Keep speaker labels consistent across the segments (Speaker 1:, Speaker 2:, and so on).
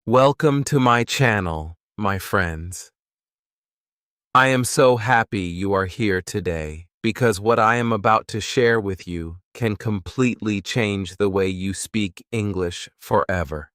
Speaker 1: Welcome to my channel, my friends. I am so happy you are here today because what I am about to share with you can completely change the way you speak English forever.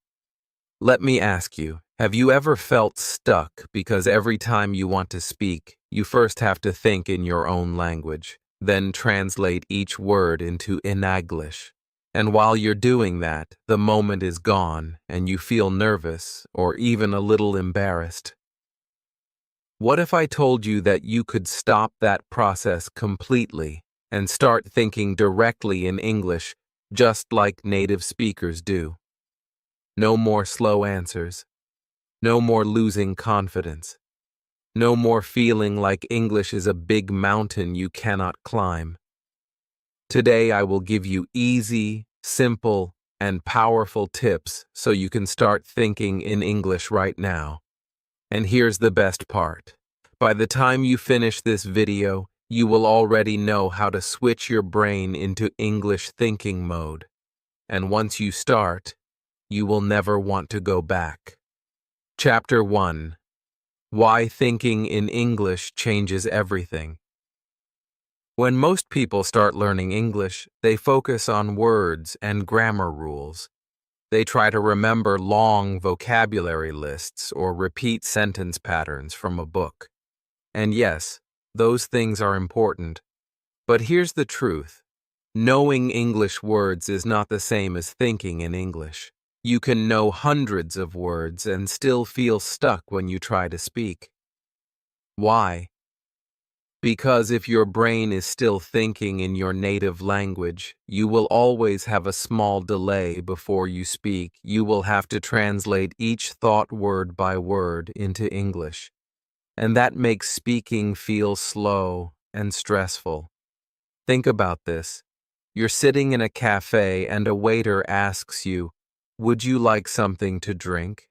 Speaker 1: Let me ask you, have you ever felt stuck because every time you want to speak, you first have to think in your own language, then translate each word into English? And while you're doing that, the moment is gone and you feel nervous or even a little embarrassed. What if I told you that you could stop that process completely and start thinking directly in English just like native speakers do? No more slow answers. No more losing confidence. No more feeling like English is a big mountain you cannot climb. Today I will give you easy, simple, and powerful tips so you can start thinking in English right now. And here's the best part. By the time you finish this video, you will already know how to switch your brain into English thinking mode. And once you start, you will never want to go back. Chapter 1. Why thinking in English changes everything. When most people start learning English, they focus on words and grammar rules. They try to remember long vocabulary lists or repeat sentence patterns from a book. And yes, those things are important. But here's the truth. Knowing English words is not the same as thinking in English. You can know hundreds of words and still feel stuck when you try to speak. Why? Because if your brain is still thinking in your native language, you will always have a small delay before you speak. You will have to translate each thought word by word into English. And that makes speaking feel slow and stressful. Think about this. You're sitting in a cafe and a waiter asks you, "Would you like something to drink?"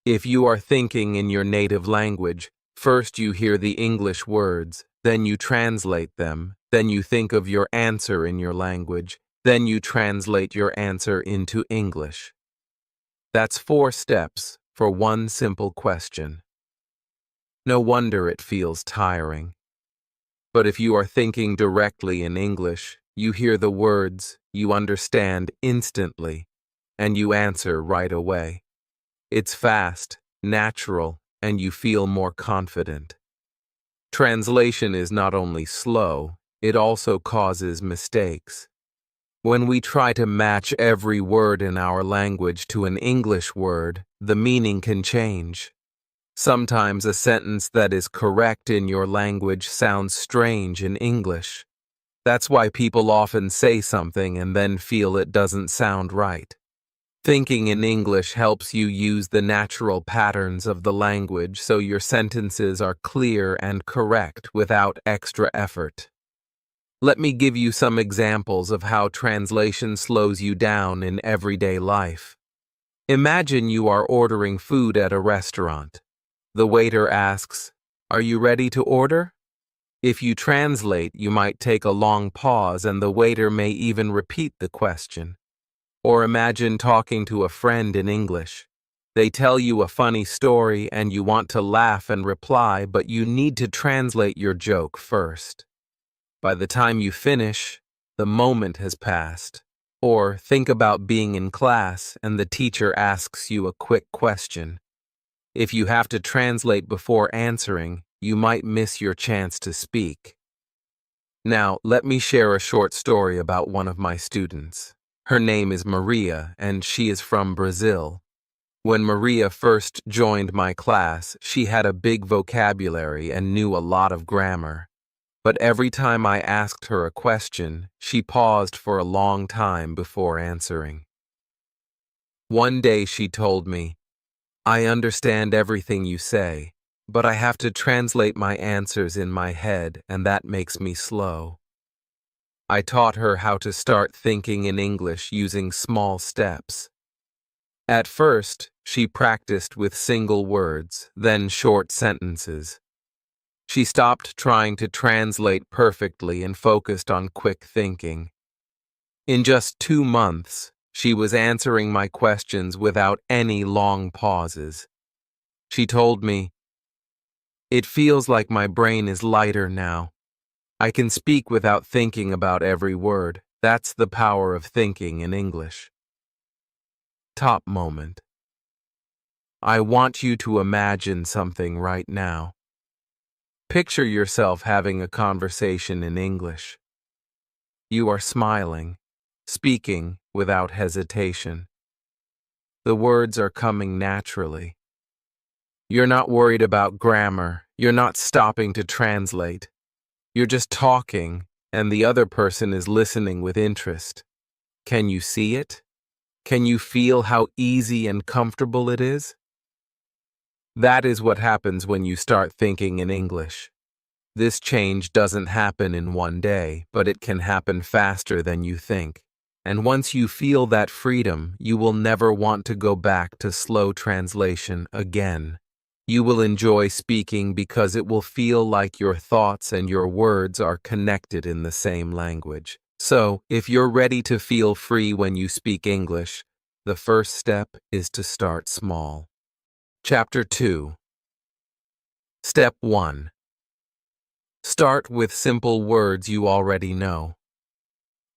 Speaker 1: If you are thinking in your native language, first you hear the English words, then you translate them, then you think of your answer in your language, then you translate your answer into English. That's 4 steps for one simple question. No wonder it feels tiring. But if you are thinking directly in English, you hear the words, you understand instantly, and you answer right away. It's fast, natural, and you feel more confident. Translation is not only slow, it also causes mistakes. When we try to match every word in our language to an English word, the meaning can change. Sometimes a sentence that is correct in your language sounds strange in English. That's why people often say something and then feel it doesn't sound right. Thinking in English helps you use the natural patterns of the language so your sentences are clear and correct without extra effort. Let me give you some examples of how translation slows you down in everyday life. Imagine you are ordering food at a restaurant. The waiter asks, "Are you ready to order?" If you translate, you might take a long pause and the waiter may even repeat the question. Or imagine talking to a friend in English. They tell you a funny story and you want to laugh and reply, but you need to translate your joke first. By the time you finish, the moment has passed. Or think about being in class and the teacher asks you a quick question. If you have to translate before answering, you might miss your chance to speak. Now, let me share a short story about one of my students. Her name is Maria, and she is from Brazil. When Maria first joined my class, she had a big vocabulary and knew a lot of grammar. But every time I asked her a question, she paused for a long time before answering. One day she told me, "I understand everything you say, but I have to translate my answers in my head, and that makes me slow." I taught her how to start thinking in English using small steps. At first, she practiced with single words, then short sentences. She stopped trying to translate perfectly and focused on quick thinking. In just 2 months, She was answering my questions without any long pauses. She told me, "It feels like my brain is lighter now. I can speak without thinking about every word. That's the power of thinking in English." Top moment. I want you to imagine something right now. Picture yourself having a conversation in English. You are smiling, speaking without hesitation. The words are coming naturally. You're not worried about grammar. You're not stopping to translate. You're just talking, and the other person is listening with interest. Can you see it? Can you feel how easy and comfortable it is? That is what happens when you start thinking in English. This change doesn't happen in one day, but it can happen faster than you think. And once you feel that freedom, you will never want to go back to slow translation again. You will enjoy speaking because it will feel like your thoughts and your words are connected in the same language. So, if you're ready to feel free when you speak English, the first step is to start small. Chapter 2. Step 1. Start with simple words you already know.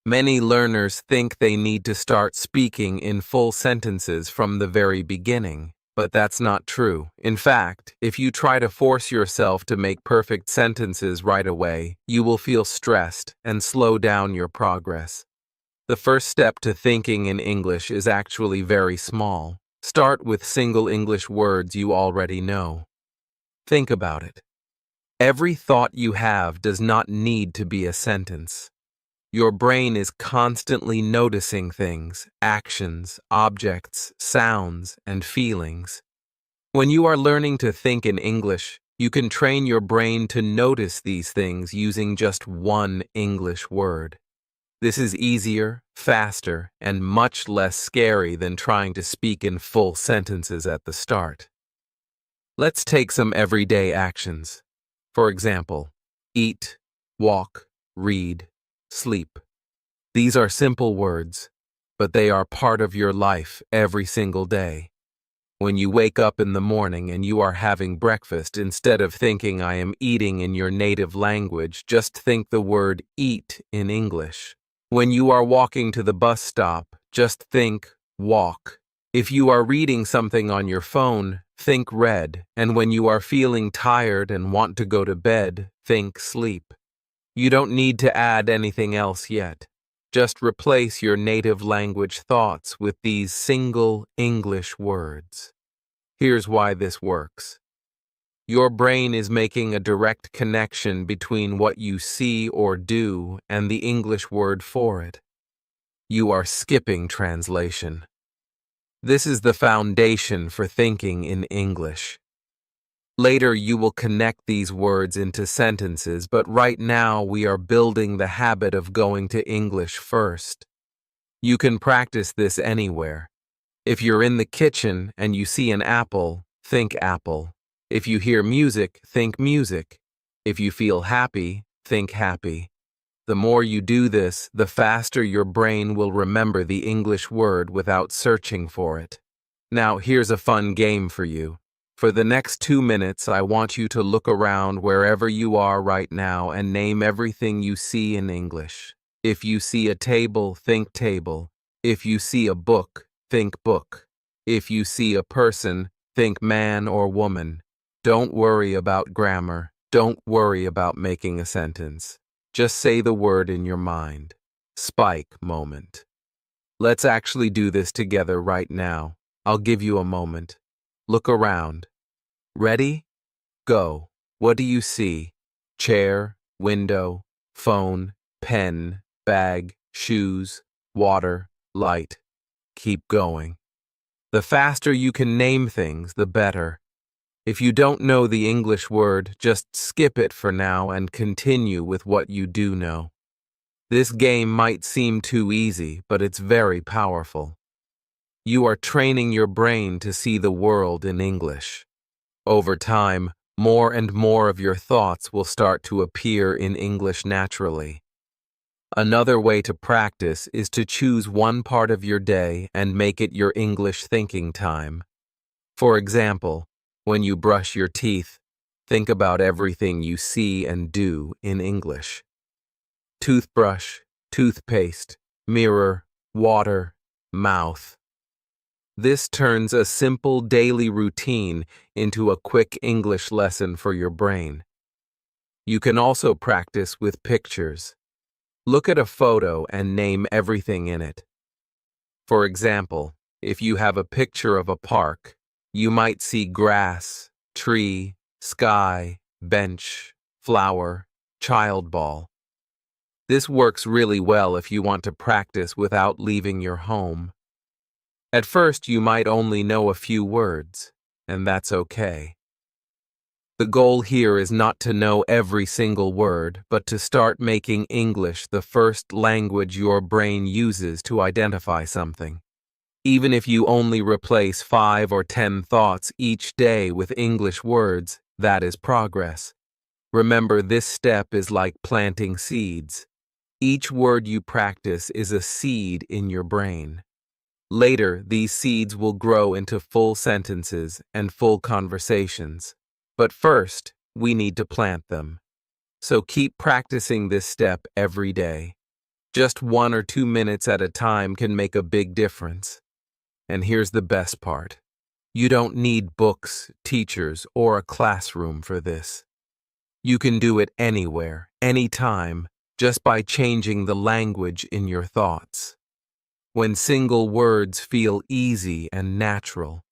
Speaker 1: Many learners think they need to start speaking in full sentences from the very beginning, but that's not true. In fact, if you try to force yourself to make perfect sentences right away, you will feel stressed and slow down your progress. The first step to thinking in English is actually very small. Start with single English words you already know. Think about it. Every thought you have does not need to be a sentence. Your brain is constantly noticing things, actions, objects, sounds, and feelings. When you are learning to think in English, you can train your brain to notice these things using just one English word. This is easier, faster, and much less scary than trying to speak in full sentences at the start. Let's take some everyday actions. For example, eat, walk, read, sleep. These are simple words, but they are part of your life every single day. When you wake up in the morning and you are having breakfast, instead of thinking I am eating in your native language, just think the word eat in English. When you are walking to the bus stop, just think walk. If you are reading something on your phone, think read. And when you are feeling tired and want to go to bed, think sleep. You don't need to add anything else yet. Just replace your native language thoughts with these single English words. Here's why this works. Your brain is making a direct connection between what you see or do and the English word for it. You are skipping translation. This is the foundation for thinking in English. Later, you will connect these words into sentences, but right now we are building the habit of going to English first. You can practice this anywhere. If you're in the kitchen and you see an apple, think apple. If you hear music, think music. If you feel happy, think happy. The more you do this, the faster your brain will remember the English word without searching for it. Now, here's a fun game for you. For the next 2 minutes, I want you to look around wherever you are right now and name everything you see in English. If you see a table, think table. If you see a book, think book. If you see a person, think man or woman. Don't worry about grammar. Don't worry about making a sentence. Just say the word in your mind. Spike moment. Let's actually do this together right now. I'll give you a moment. Look around. Ready? Go. What do you see? Chair, window, phone, pen, bag, shoes, water, light. Keep going. The faster you can name things, the better. If you don't know the English word, just skip it for now and continue with what you do know. This game might seem too easy, but it's very powerful. You are training your brain to see the world in English. Over time, more and more of your thoughts will start to appear in English naturally. Another way to practice is to choose one part of your day and make it your English thinking time. For example, when you brush your teeth, think about everything you see and do in English. Toothbrush, toothpaste, mirror, water, mouth. This turns a simple daily routine into a quick English lesson for your brain. You can also practice with pictures. Look at a photo and name everything in it. For example, if you have a picture of a park, you might see grass, tree, sky, bench, flower, child ball. This works really well if you want to practice without leaving your home. At first, you might only know a few words, and that's okay. The goal here is not to know every single word, but to start making English the first language your brain uses to identify something. Even if you only replace 5 or 10 thoughts each day with English words, that is progress. Remember, this step is like planting seeds. Each word you practice is a seed in your brain. Later, these seeds will grow into full sentences and full conversations. But first, we need to plant them. So keep practicing this step every day. Just 1 or 2 minutes at a time can make a big difference. And here's the best part. You don't need books, teachers, or a classroom for this. You can do it anywhere, anytime, just by changing the language in your thoughts. When single words feel easy and natural,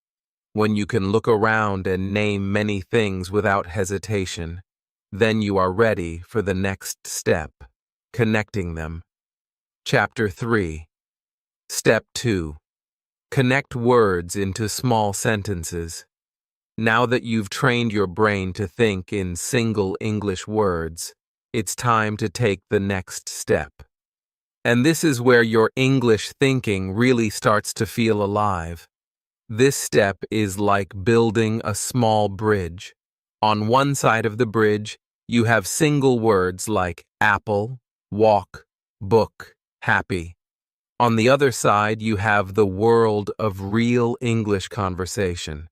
Speaker 1: when you can look around and name many things without hesitation, then you are ready for the next step, connecting them. Chapter 3. Step 2. Connect words into small sentences. Now that you've trained your brain to think in single English words, it's time to take the next step. And this is where your English thinking really starts to feel alive. This step is like building a small bridge. On one side of the bridge, you have single words like apple, walk, book, happy. On the other side, you have the world of real English conversation.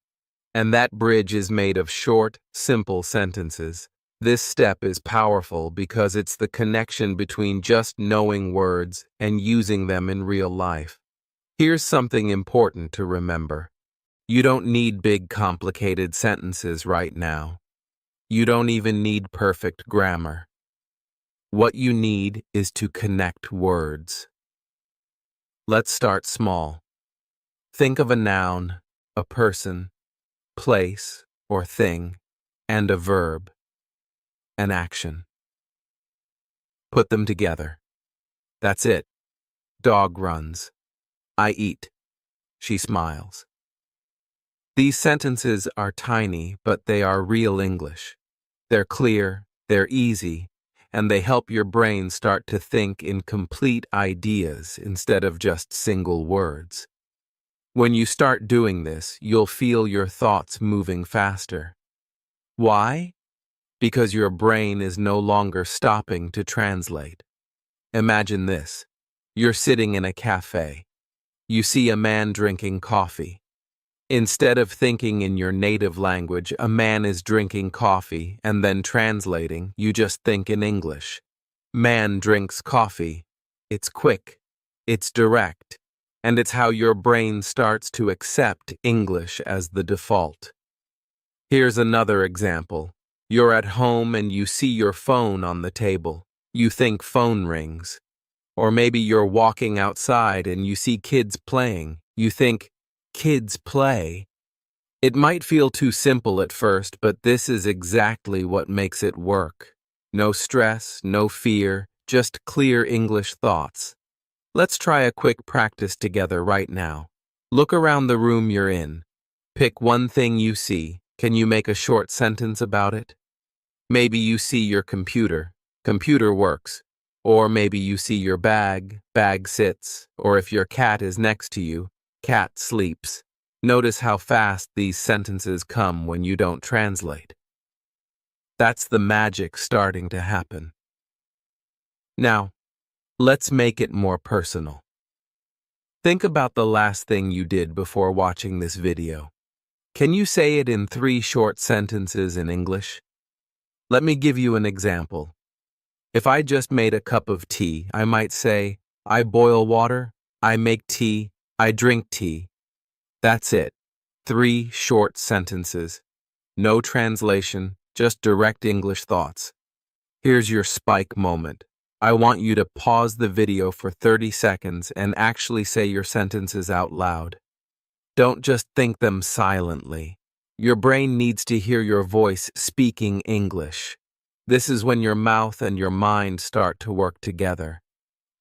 Speaker 1: And that bridge is made of short, simple sentences. This step is powerful because it's the connection between just knowing words and using them in real life. Here's something important to remember. You don't need big, complicated sentences right now. You don't even need perfect grammar. What you need is to connect words. Let's start small. Think of a noun, a person, place or thing, and a verb, an action. Put them together. That's it. Dog runs. I eat. She smiles. These sentences are tiny, but they are real English. They're clear, they're easy, and they help your brain start to think in complete ideas instead of just single words. When you start doing this, you'll feel your thoughts moving faster. Why? Because your brain is no longer stopping to translate. Imagine this. You're sitting in a cafe. You see a man drinking coffee. Instead of thinking in your native language, a man is drinking coffee and then translating, you just think in English. Man drinks coffee. It's quick. It's direct. And it's how your brain starts to accept English as the default. Here's another example. You're at home and you see your phone on the table. You think phone rings. Or maybe you're walking outside and you see kids playing. You think, kids play. It might feel too simple at first, but this is exactly what makes it work. No stress, no fear, just clear English thoughts. Let's try a quick practice together right now. Look around the room you're in. Pick one thing you see. Can you make a short sentence about it? Maybe you see your computer. Computer works. Or maybe you see your bag. Bag sits. Or if your cat is next to you, cat sleeps. Notice how fast these sentences come when you don't translate. That's the magic starting to happen. Now, Let's make it more personal. Think about the last thing you did before watching this video. Can you say it in 3 short sentences in English? Let me give you an example. If I just made a cup of tea, I might say, I boil water, I make tea, I drink tea. That's it. 3 short sentences. No translation, just direct English thoughts. Here's your spike moment. I want you to pause the video for 30 seconds and actually say your sentences out loud. Don't just think them silently. Your brain needs to hear your voice speaking English. This is when your mouth and your mind start to work together.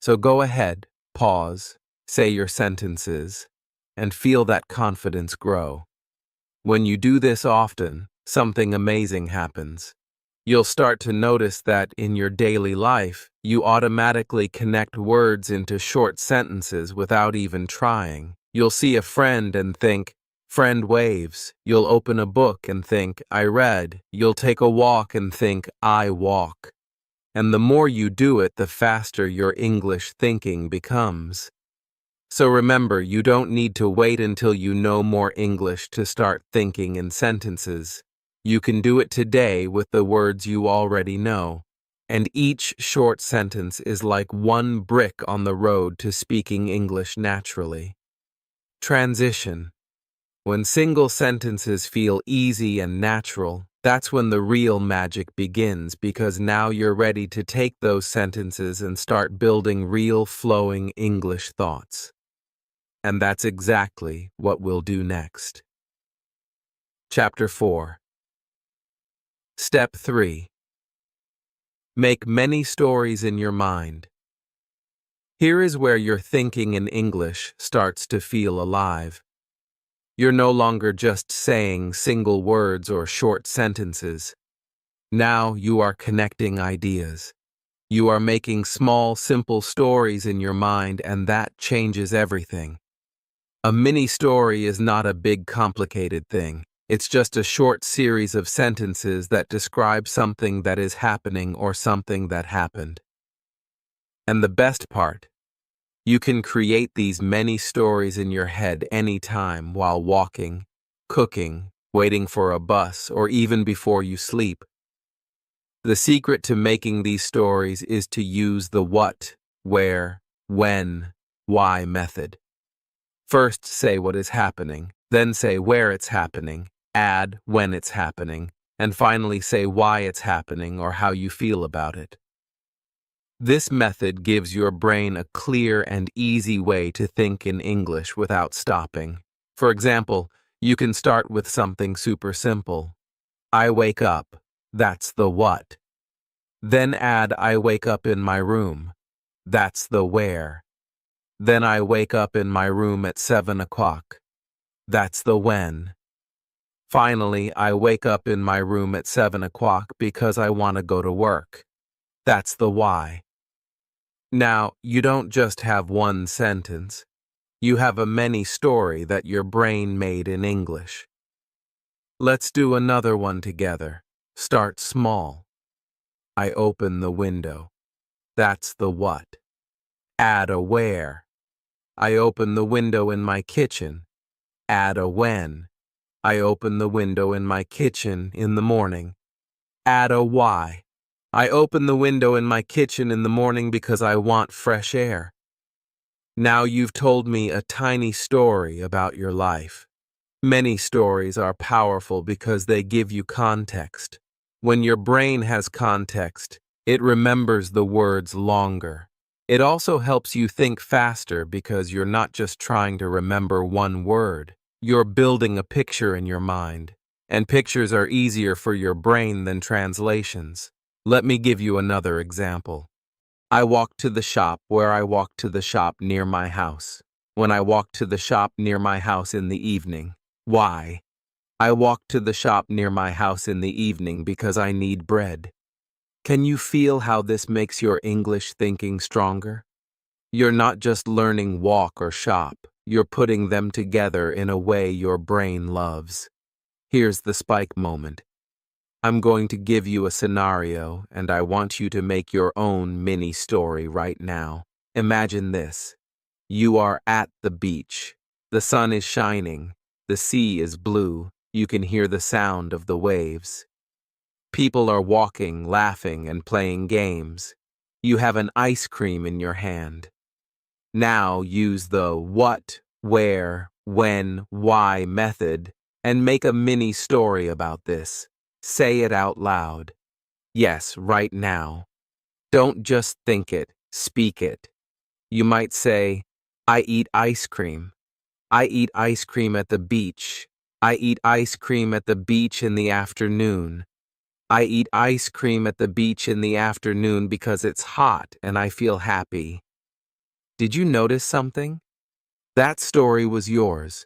Speaker 1: So go ahead, pause, say your sentences, and feel that confidence grow. When you do this often, something amazing happens. You'll start to notice that in your daily life, you automatically connect words into short sentences without even trying. You'll see a friend and think, friend waves. You'll open a book and think, I read. You'll take a walk and think, I walk. And the more you do it, the faster your English thinking becomes. So remember, you don't need to wait until you know more English to start thinking in sentences. You can do it today with the words you already know. And each short sentence is like one brick on the road to speaking English naturally. Transition. When single sentences feel easy and natural, that's when the real magic begins, because now you're ready to take those sentences and start building real flowing English thoughts. And that's exactly what we'll do next. Chapter 4. Step 3. Make many stories in your mind. Here is where your thinking in English starts to feel alive. You're no longer just saying single words or short sentences. Now you are connecting ideas. You are making small, simple stories in your mind, and that changes everything. A mini story is not a big, complicated thing. It's just a short series of sentences that describe something that is happening or something that happened. And the best part, you can create these many stories in your head anytime while walking, cooking, waiting for a bus, or even before you sleep. The secret to making these stories is to use the what, where, when, why method. First, say what is happening, then say where it's happening, add when it's happening, and finally say why it's happening or how you feel about it. This method gives your brain a clear and easy way to think in English without stopping. For example, you can start with something super simple. I wake up. That's the what. Then add I wake up in my room. That's the where. Then I wake up in my room at 7 o'clock. That's the when. Finally, I wake up in my room at 7 o'clock because I want to go to work. That's the why. Now, you don't just have one sentence. You have a mini story that your brain made in English. Let's do another one together. Start small. I open the window. That's the what. Add a where. I open the window in my kitchen. Add a when. I open the window in my kitchen in the morning. Add a why. I open the window in my kitchen in the morning because I want fresh air. Now you've told me a tiny story about your life. Many stories are powerful because they give you context. When your brain has context, it remembers the words longer. It also helps you think faster because you're not just trying to remember one word. You're building a picture in your mind, and pictures are easier for your brain than translations. Let me give you another example. I walked to the shop where I walked to the shop near my house. When I walked to the shop near my house in the evening. Why? I walked to the shop near my house in the evening because I need bread. Can you feel how this makes your English thinking stronger? You're not just learning walk or shop. You're putting them together in a way your brain loves. Here's the spike moment. I'm going to give you a scenario, and I want you to make your own mini story right now. Imagine this. You are at the beach. The sun is shining. The sea is blue. You can hear the sound of the waves. People are walking, laughing, and playing games. You have an ice cream in your hand. Now use the what, where, when, why method and make a mini story about this. Say it out loud. Yes, right now. Don't just think it, speak it. You might say, I eat ice cream. I eat ice cream at the beach. I eat ice cream at the beach in the afternoon. I eat ice cream at the beach in the afternoon because it's hot and I feel happy. Did you notice something? That story was yours.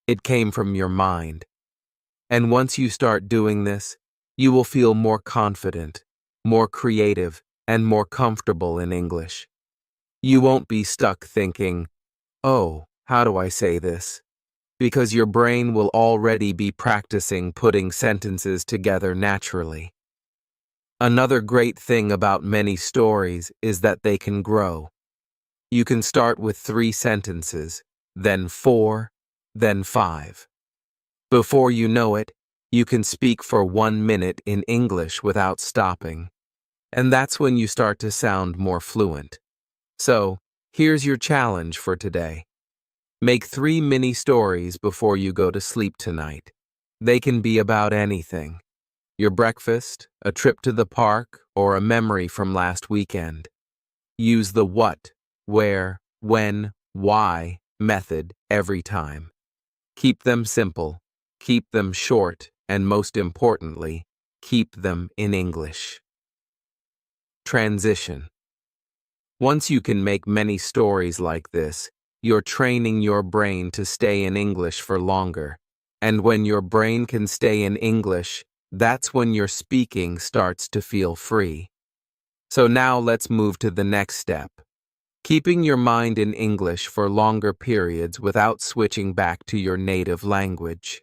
Speaker 1: It came from your mind. And once you start doing this, you will feel more confident, more creative, and more comfortable in English. You won't be stuck thinking, oh, how do I say this? Because your brain will already be practicing putting sentences together naturally. Another great thing about many stories is that they can grow. You can start with 3 sentences, then 4, then 5. Before you know it, you can speak for 1 minute in English without stopping. And that's when you start to sound more fluent. So, here's your challenge for today. Make 3 mini stories before you go to sleep tonight. They can be about anything. Your breakfast, a trip to the park, or a memory from last weekend. Use the what, where, when, why method every time. Keep them simple, keep them short, and most importantly, keep them in English. Transition. Once you can make many stories like this, you're training your brain to stay in English for longer. And when your brain can stay in English, that's when your speaking starts to feel free. So now let's move to the next step. Keeping your mind in English for longer periods without switching back to your native language.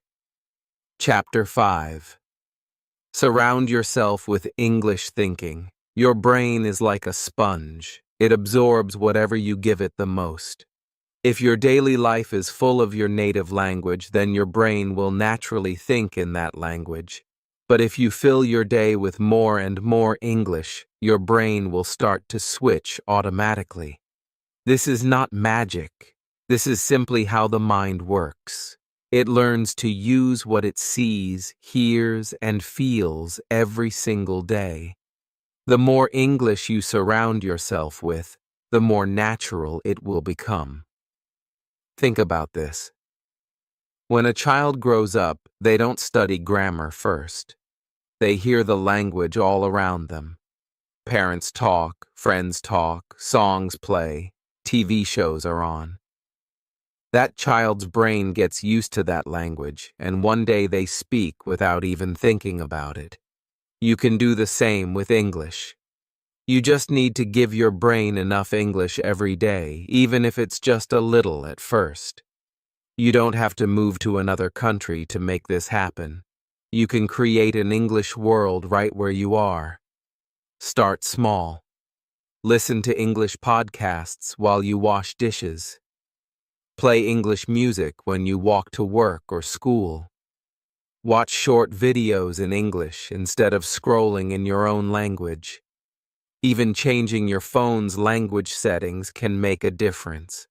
Speaker 1: Chapter 5. Surround yourself with English thinking. Your brain is like a sponge. It absorbs whatever you give it the most. If your daily life is full of your native language, then your brain will naturally think in that language. But if you fill your day with more and more English, your brain will start to switch automatically. This is not magic. This is simply how the mind works. It learns to use what it sees, hears, and feels every single day. The more English you surround yourself with, the more natural it will become. Think about this. When a child grows up, they don't study grammar first. They hear the language all around them. Parents talk, friends talk, songs play, TV shows are on. That child's brain gets used to that language, and one day they speak without even thinking about it. You can do the same with English. You just need to give your brain enough English every day, even if it's just a little at first. You don't have to move to another country to make this happen. You can create an English world right where you are. Start small. Listen to English podcasts while you wash dishes. Play English music when you walk to work or school. Watch short videos in English instead of scrolling in your own language. Even changing your phone's language settings can make a difference.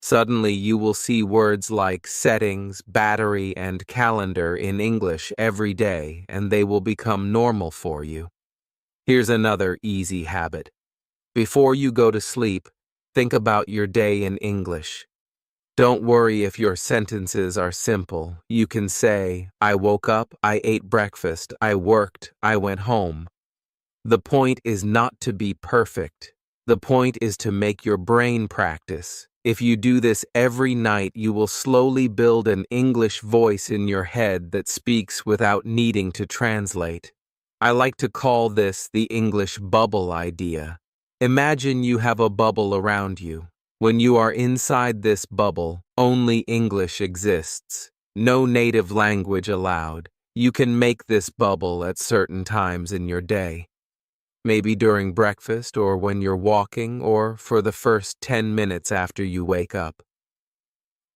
Speaker 1: Suddenly you will see words like settings, battery, and calendar in English every day, and they will become normal for you. Here's another easy habit. Before you go to sleep, think about your day in English. Don't worry if your sentences are simple. You can say, I woke up, I ate breakfast, I worked, I went home. The point is not to be perfect. The point is to make your brain practice. If you do this every night, you will slowly build an English voice in your head that speaks without needing to translate. I like to call this the English bubble idea. Imagine you have a bubble around you. When you are inside this bubble, only English exists. No native language allowed. You can make this bubble at certain times in your day. Maybe during breakfast or when you're walking or for the first 10 minutes after you wake up.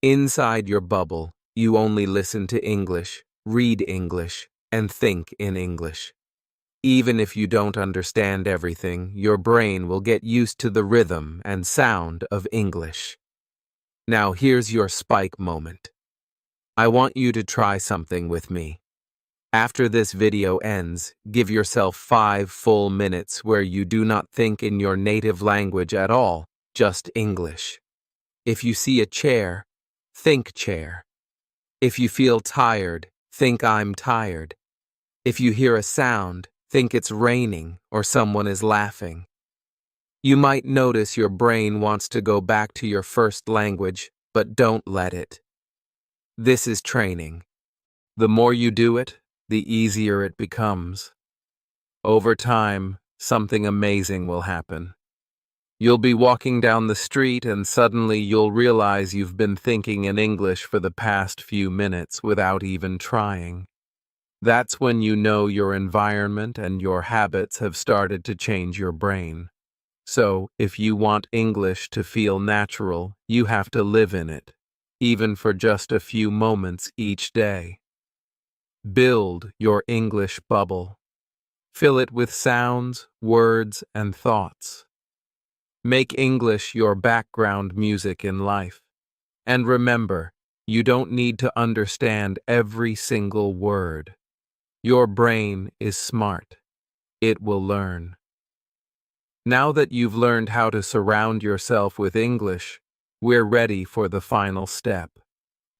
Speaker 1: Inside your bubble, you only listen to English, read English, and think in English. Even if you don't understand everything, your brain will get used to the rhythm and sound of English. Now here's your spike moment. I want you to try something with me. After this video ends, give yourself 5 full minutes where you do not think in your native language at all, just English. If you see a chair, think chair. If you feel tired, think I'm tired. If you hear a sound, think it's raining or someone is laughing. You might notice your brain wants to go back to your first language, but don't let it. This is training. The more you do it, the easier it becomes. Over time, something amazing will happen. You'll be walking down the street and suddenly you'll realize you've been thinking in English for the past few minutes without even trying. That's when you know your environment and your habits have started to change your brain. So, if you want English to feel natural, you have to live in it, even for just a few moments each day. Build your English bubble. Fill it with sounds, words, and thoughts. Make English your background music in life. And remember, you don't need to understand every single word. Your brain is smart. It will learn. Now that you've learned how to surround yourself with English, we're ready for the final step,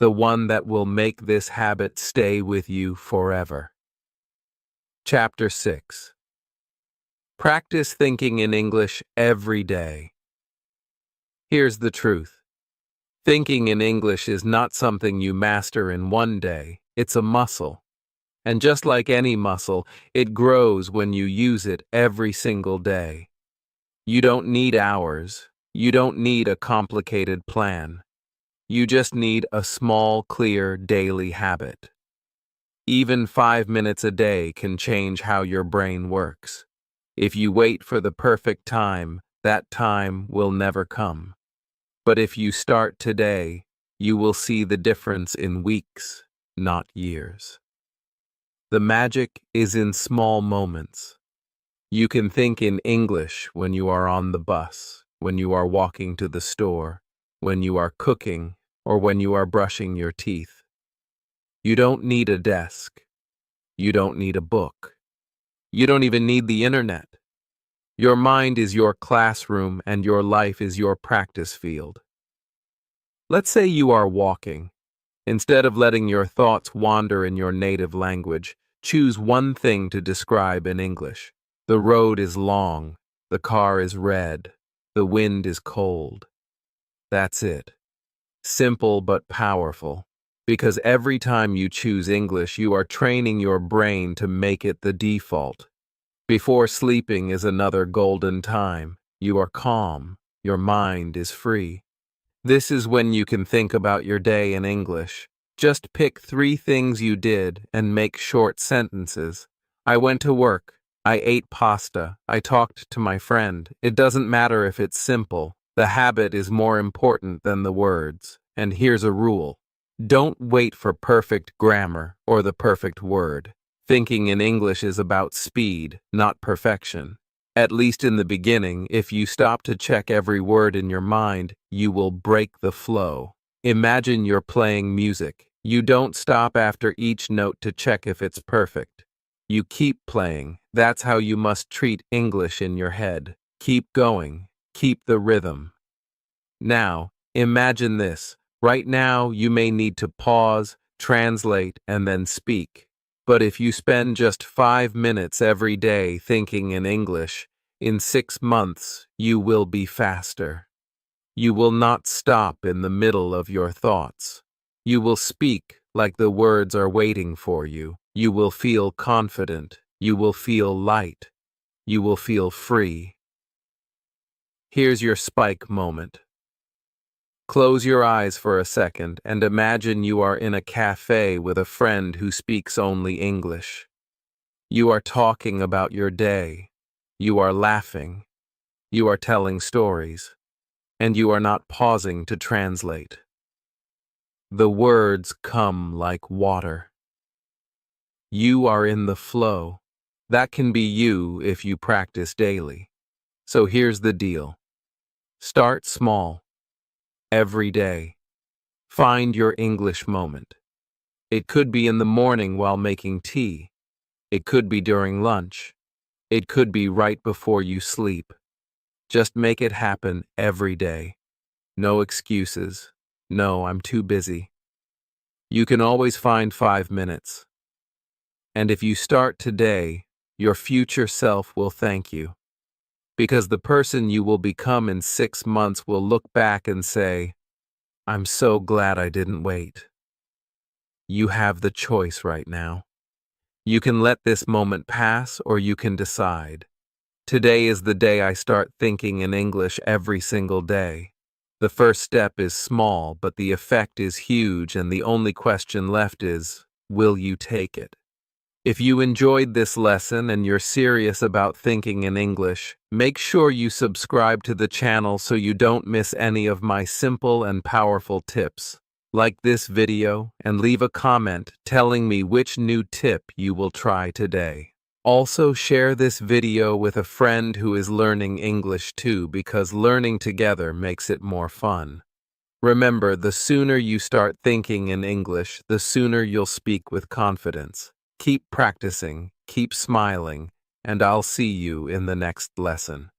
Speaker 1: the one that will make this habit stay with you forever. Chapter 6. Practice thinking in English every day. Here's the truth. Thinking in English is not something you master in one day, it's a muscle. And just like any muscle, it grows when you use it every single day. You don't need hours. You don't need a complicated plan. You just need a small, clear, daily habit. Even 5 minutes a day can change how your brain works. If you wait for the perfect time, that time will never come. But if you start today, you will see the difference in weeks, not years. The magic is in small moments. You can think in English when you are on the bus, when you are walking to the store, when you are cooking, or when you are brushing your teeth. You don't need a desk. You don't need a book. You don't even need the internet. Your mind is your classroom and your life is your practice field. Let's say you are walking. Instead of letting your thoughts wander in your native language, choose one thing to describe in English. The road is long, the car is red, the wind is cold. That's it. Simple but powerful. Because every time you choose English, you are training your brain to make it the default. Before sleeping is another golden time. You are calm. Your mind is free. This is when you can think about your day in English. Just pick 3 things you did and make short sentences. I went to work. I ate pasta. I talked to my friend. It doesn't matter if it's simple. The habit is more important than the words. And here's a rule. Don't wait for perfect grammar or the perfect word. Thinking in English is about speed, not perfection. At least in the beginning, if you stop to check every word in your mind, you will break the flow. Imagine you're playing music. You don't stop after each note to check if it's perfect. You keep playing. That's how you must treat English in your head. Keep going. Keep the rhythm. Now, imagine this. Right now, you may need to pause, translate, and then speak. But if you spend just 5 minutes every day thinking in English, in 6 months, you will be faster. You will not stop in the middle of your thoughts. You will speak like the words are waiting for you. You will feel confident. You will feel light. You will feel free. Here's your spike moment. Close your eyes for a second and imagine you are in a cafe with a friend who speaks only English. You are talking about your day. You are laughing. You are telling stories. And you are not pausing to translate. The words come like water. You are in the flow. That can be you if you practice daily. So here's the deal. Start small. Every day. Find your English moment. It could be in the morning while making tea. It could be during lunch. It could be right before you sleep. Just make it happen every day. No excuses. No, I'm too busy. You can always find 5 minutes. And if you start today, your future self will thank you. Because the person you will become in 6 months will look back and say, I'm so glad I didn't wait. You have the choice right now. You can let this moment pass or you can decide. Today is the day I start thinking in English every single day. The first step is small, but the effect is huge, and the only question left is, will you take it? If you enjoyed this lesson and you're serious about thinking in English, make sure you subscribe to the channel so you don't miss any of my simple and powerful tips. Like this video and leave a comment telling me which new tip you will try today. Also share this video with a friend who is learning English too, because learning together makes it more fun. Remember, the sooner you start thinking in English, the sooner you'll speak with confidence. Keep practicing, keep smiling, and I'll see you in the next lesson.